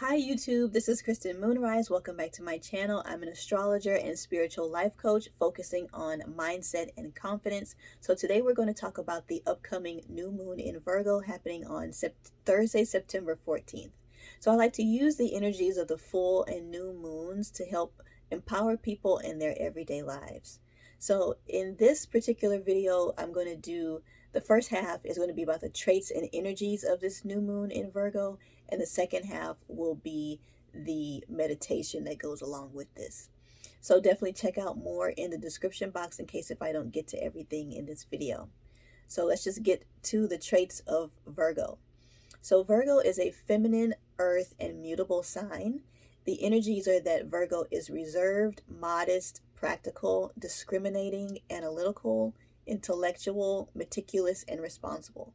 Hi YouTube, this is Kristen Moonrise. Welcome back to my channel. I'm an astrologer and spiritual life coach focusing on mindset and confidence. So today we're going to talk about the upcoming new moon in Virgo happening on Thursday, September 14th. So I like to use the energies of the full and new moons to help empower people in their everyday lives. So in this particular video, I'm going to do the first half is going to be about the traits and energies of this new moon in Virgo, and the second half will be the meditation that goes along with this. So definitely check out more in the description box in case if I don't get to everything in this video. So let's just get to the traits of Virgo. So Virgo is a feminine, earth, and mutable sign. The energies are that Virgo is reserved, modest, practical, discriminating, analytical, intellectual, meticulous, and responsible.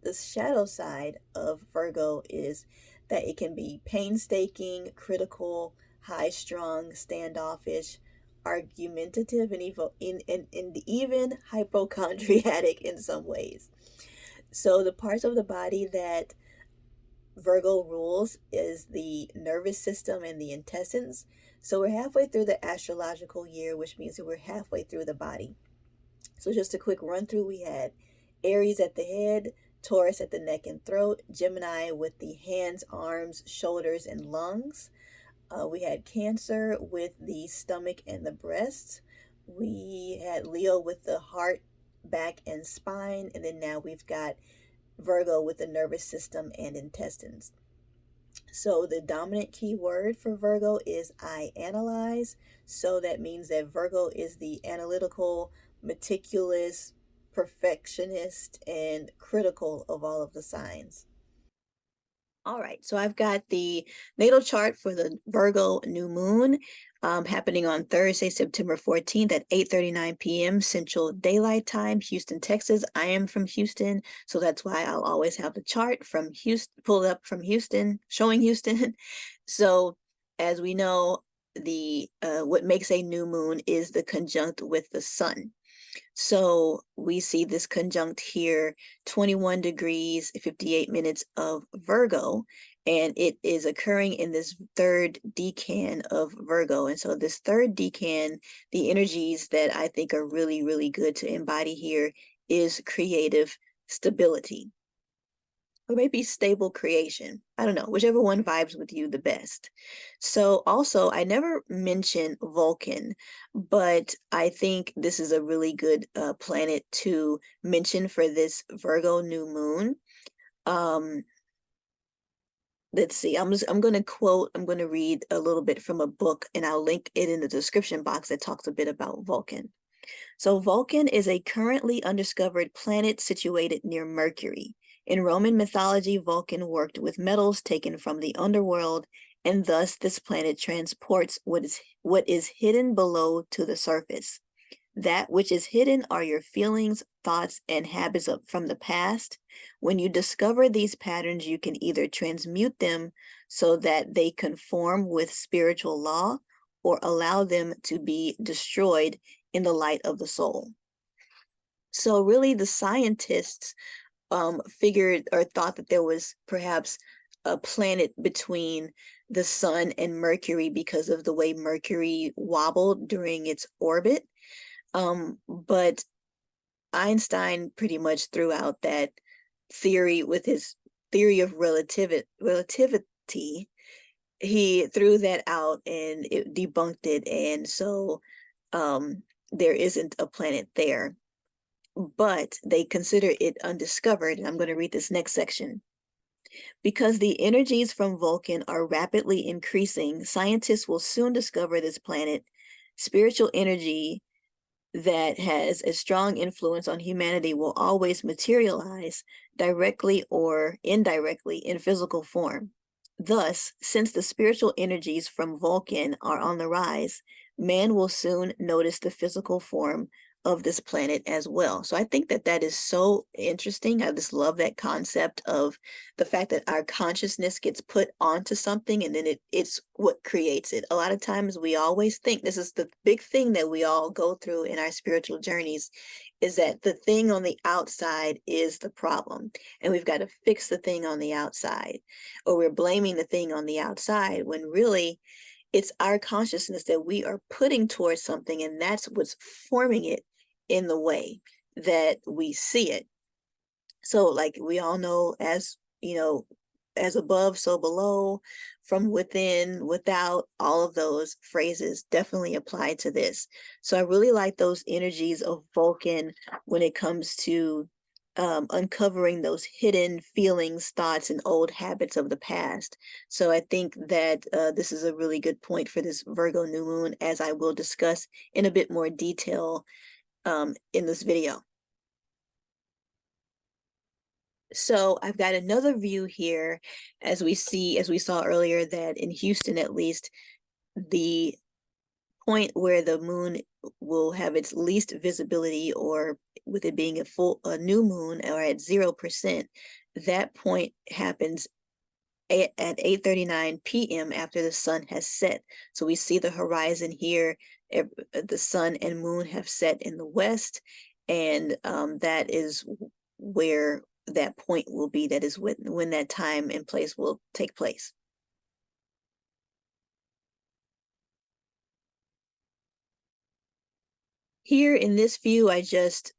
The shadow side of Virgo is that it can be painstaking, critical, high strung, standoffish, argumentative, and even hypochondriatic in some ways. So the parts of the body that Virgo rules is the nervous system and the intestines. So we're halfway through the astrological year, which means that we're halfway through the body. So just a quick run through, we had Aries at the head, Taurus at the neck and throat, Gemini with the hands, arms, shoulders, and lungs. We had Cancer with the stomach and the breasts. We had Leo with the heart, back, and spine. And then now we've got Virgo with the nervous system and intestines. So the dominant key word for Virgo is I analyze. So that means that Virgo is the analytical, meticulous, perfectionist, and critical of all of the signs. All right, so I've got the natal chart for the Virgo new moon happening on Thursday, September 14th at 8:39 p.m. Central Daylight Time, Houston, Texas. I am from Houston, so that's why I'll always have the chart from Houston, pulled up from Houston, showing Houston. So as we know, the what makes a new moon is the conjunct with the sun. So we see this conjunct here, 21 degrees, 58 minutes of Virgo, and it is occurring in this third decan of Virgo. And so this third decan, the energies that I think are really, really good to embody here is creative stability, or maybe stable creation. I don't know, whichever one vibes with you the best. So also, I never mentioned Vulcan, but I think this is a really good planet to mention for this Virgo new moon. Let's see, I'm going to read a little bit from a book, and I'll link it in the description box that talks a bit about Vulcan. So Vulcan is a currently undiscovered planet situated near Mercury. In Roman mythology, Vulcan worked with metals taken from the underworld, and thus this planet transports what is hidden below to the surface. That which is hidden are your feelings, thoughts, and habits from the past. When you discover these patterns, you can either transmute them so that they conform with spiritual law, or allow them to be destroyed in the light of the soul. So really the scientists figured or thought that there was perhaps a planet between the sun and Mercury because of the way Mercury wobbled during its orbit. But Einstein pretty much threw out that theory with his theory of relativity. He threw that out and it debunked it, and so there isn't a planet there, but they consider it undiscovered. And I'm going to read this next section. Because the energies from Vulcan are rapidly increasing, scientists will soon discover this planet. Spiritual energy that has a strong influence on humanity will always materialize directly or indirectly in physical form. Thus, since the spiritual energies from Vulcan are on the rise, man will soon notice the physical form of this planet as well. So I think that that is so interesting. I just love that concept of the fact that our consciousness gets put onto something and then it's what creates it. A lot of times we always think this is the big thing that we all go through in our spiritual journeys is that the thing on the outside is the problem and we've got to fix the thing on the outside, or we're blaming the thing on the outside when really it's our consciousness that we are putting towards something, and that's what's forming it in the way that we see it. So, like we all know, as you know, as above, so below, from within, without, all of those phrases definitely apply to this. So, I really like those energies of Vulcan when it comes to uncovering those hidden feelings, thoughts, and old habits of the past. So, I think that this is a really good point for this Virgo new moon, as I will discuss in a bit more detail in this video. So I've got another view here as we saw earlier, that in Houston, at least, the point where the moon will have its least visibility, or with it being a new moon or at 0%, that point happens at 8:39 p.m. after the sun has set. So we see the horizon here. The sun and moon have set in the west, and that is where that point will be. That is when that time and place will take place. Here in this view, I just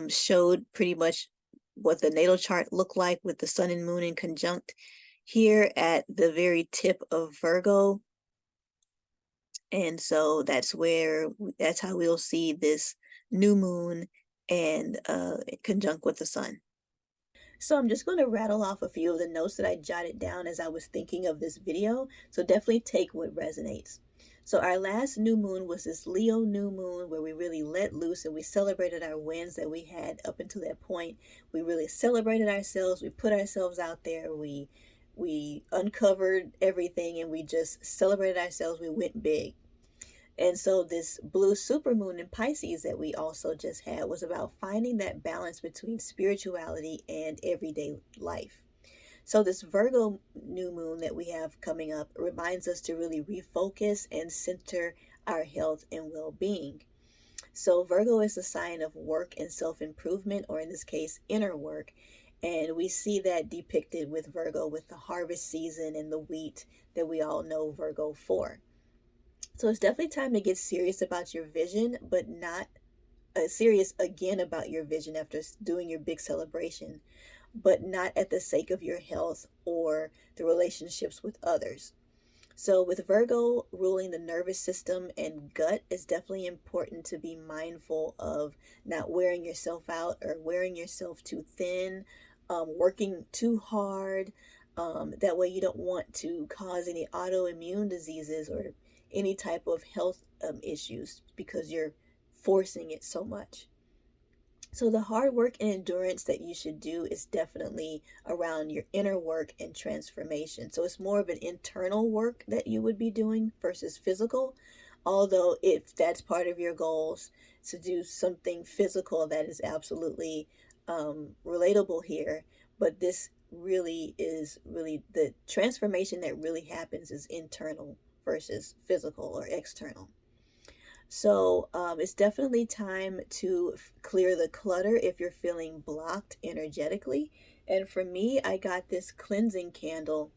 showed pretty much what the natal chart looked like with the sun and moon in conjunct here at the very tip of Virgo. And so that's how we'll see this new moon and conjunct with the sun. So I'm just going to rattle off a few of the notes that I jotted down as I was thinking of this video. So definitely take what resonates. So our last new moon was this Leo new moon where we really let loose and we celebrated our wins that we had up until that point. We really celebrated ourselves. We put ourselves out there. We uncovered everything and we just celebrated ourselves. We went big. And so this blue supermoon in Pisces that we also just had was about finding that balance between spirituality and everyday life. So this Virgo new moon that we have coming up reminds us to really refocus and center our health and well-being. So Virgo is a sign of work and self-improvement, or in this case, inner work. And we see that depicted with Virgo with the harvest season and the wheat that we all know Virgo for. So it's definitely time to get serious about your vision, but not serious again about your vision after doing your big celebration, but not at the sake of your health or the relationships with others. So, with Virgo ruling the nervous system and gut, it's definitely important to be mindful of not wearing yourself out or wearing yourself too thin, working too hard. That way, you don't want to cause any autoimmune diseases or any type of health issues because you're forcing it so much. So, the hard work and endurance that you should do is definitely around your inner work and transformation. So, it's more of an internal work that you would be doing versus physical. Although, if that's part of your goals to do something physical, that is absolutely relatable here. But this really the transformation that really happens is internal versus physical or external. So it's definitely time to clear the clutter if you're feeling blocked energetically. And for me, I got this cleansing candle.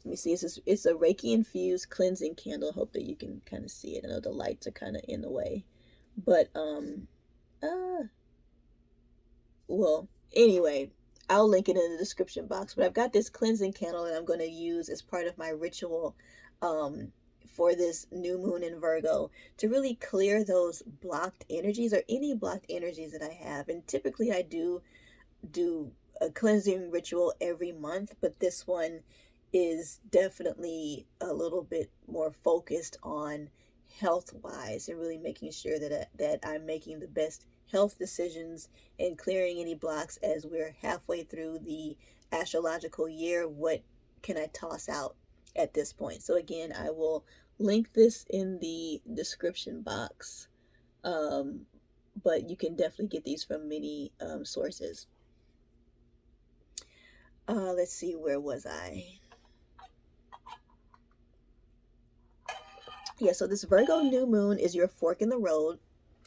Let me see. It's a Reiki infused cleansing candle. Hope that you can kind of see it. I know the lights are kind of in the way, but uh, well, anyway, I'll link it in the description box. But I've got this cleansing candle that I'm going to use as part of my ritual um, for this new moon in Virgo to really clear those blocked energies or any blocked energies that I have. And typically I do a cleansing ritual every month, but this one is definitely a little bit more focused on health wise and really making sure that I'm making the best health decisions and clearing any blocks as we're halfway through the astrological year. What can I toss out at this point? So again, I will link this in the description box. Um, but you can definitely get these from many sources. Let's see, where was I? Yeah, so this Virgo new moon is your fork in the road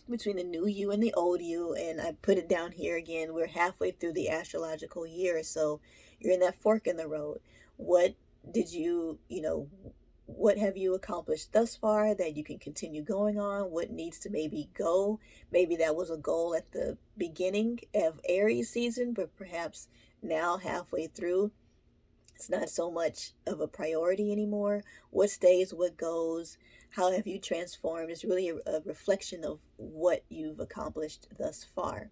between the new you and the old you. And I put it down here again. We're halfway through the astrological year, so you're in that fork in the road. What did what have you accomplished thus far that you can continue going on? What needs to maybe go? Maybe that was a goal at the beginning of Aries season, but perhaps now halfway through it's not so much of a priority anymore. What stays, what goes, how have you transformed? It's really a reflection of what you've accomplished thus far.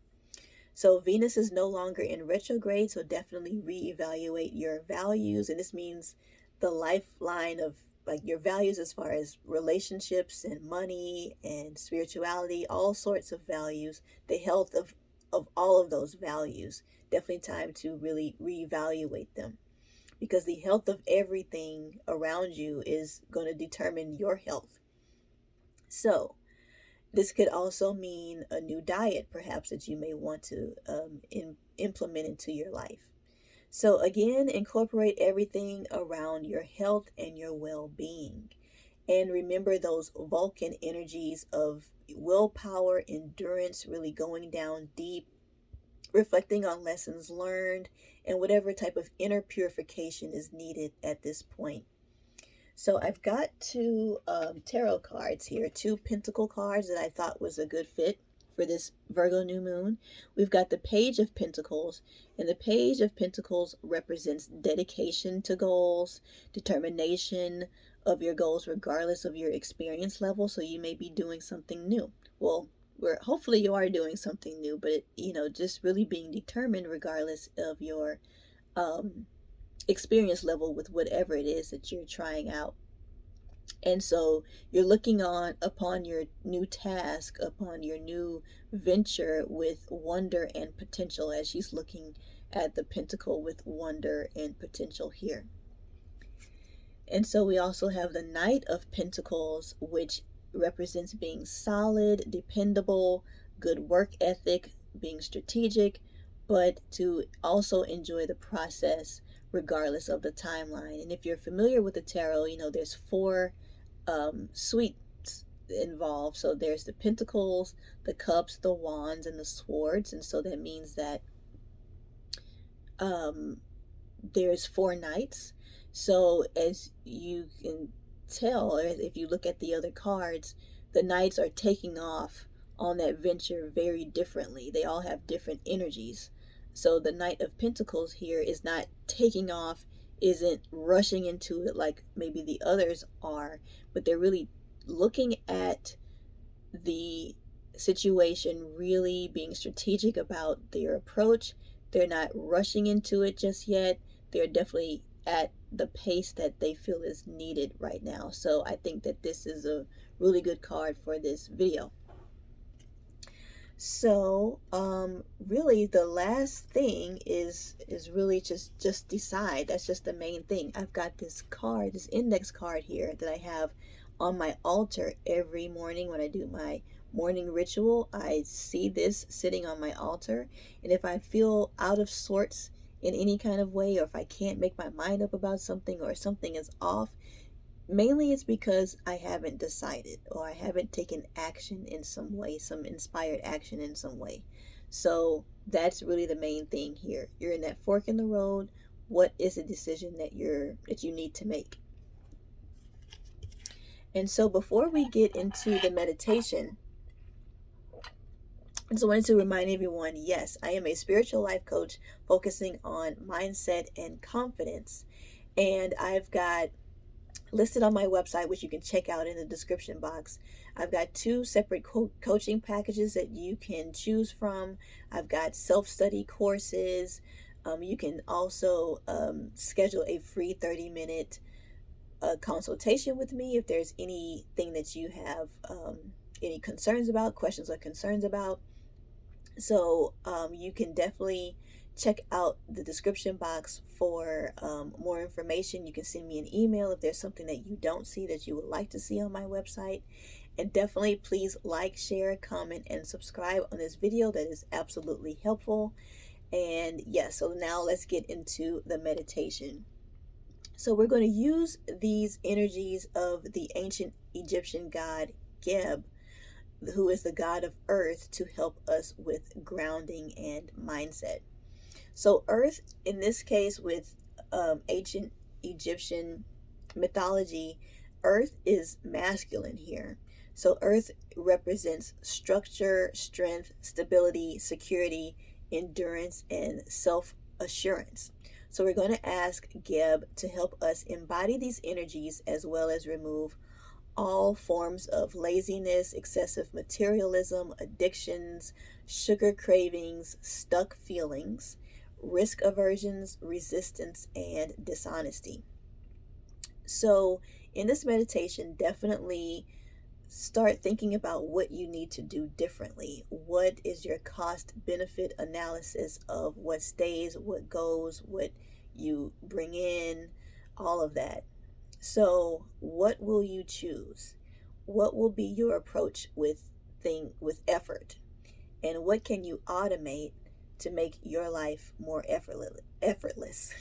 So Venus is no longer in retrograde, so definitely reevaluate your values. And this means the lifeline of like your values as far as relationships and money and spirituality, all sorts of values, the health of all of those values. Definitely time to really reevaluate them, because the health of everything around you is going to determine your health. So, this could also mean a new diet, perhaps, that you may want to implement into your life. So, again, incorporate everything around your health and your well being. And remember those Vulcan energies of willpower, endurance, really going down deep, reflecting on lessons learned, and whatever type of inner purification is needed at this point. So I've got two tarot cards here, two pentacle cards that I thought was a good fit for this Virgo new moon. We've got the Page of Pentacles, and the Page of Pentacles represents dedication to goals, determination of your goals regardless of your experience level. So you may be doing something new. Well, where hopefully you are doing something new, but just really being determined regardless of your experience level with whatever it is that you're trying out. And so you're looking on upon your new task, upon your new venture with wonder and potential, as she's looking at the pentacle with wonder and potential here. And so we also have the Knight of Pentacles, which represents being solid, dependable, good work ethic, being strategic, but to also enjoy the process regardless of the timeline. And if you're familiar with the tarot, there's four suites involved. So there's the Pentacles, the Cups, the Wands, and the Swords. And so that means that there's four knights. So as you can tell, if you look at the other cards, the knights are taking off on that venture very differently. They all have different energies. So the Knight of Pentacles here is not taking off, isn't rushing into it like maybe the others are, but they're really looking at the situation, really being strategic about their approach. They're not rushing into it just yet. They're definitely at the pace that they feel is needed right now. So I think that this is a really good card for this video. So really the last thing is really just decide. That's just the main thing. I've got this card, this index card here that I have on my altar every morning when I do my morning ritual. I see this sitting on my altar, and if I feel out of sorts in any kind of way, or if I can't make my mind up about something, or something is off, mainly it's because I haven't decided, or I haven't taken action in some way, some inspired action in some way. So that's really the main thing here. You're in that fork in the road. What is a decision that you need to make? And so before we get into the meditation, I just wanted to remind everyone, yes, I am a spiritual life coach focusing on mindset and confidence. And I've got listed on my website, which you can check out in the description box, I've got two separate coaching packages that you can choose from. I've got self-study courses. You can also schedule a free 30-minute consultation with me if there's anything that you have any concerns about, questions or concerns about. So you can definitely Check out the description box for more information. You can send me an email if there's something that you don't see that you would like to see on my website. And definitely please like, share, comment, and subscribe on this video. That is absolutely helpful. And yes, so now let's get into the meditation. So we're going to use these energies of the ancient Egyptian god Geb, who is the god of earth, to help us with grounding and mindset. So earth, in this case with ancient Egyptian mythology, earth is masculine here. So earth represents structure, strength, stability, security, endurance, and self-assurance. So we're going to ask Geb to help us embody these energies as well as remove all forms of laziness, excessive materialism, addictions, sugar cravings, stuck feelings, risk aversions, resistance, and dishonesty. So, in this meditation, definitely start thinking about what you need to do differently. What is your cost benefit analysis of what stays, what goes, what you bring in, all of that. So, what will you choose? What will be your approach with effort? And what can you automate to make your life more effortless?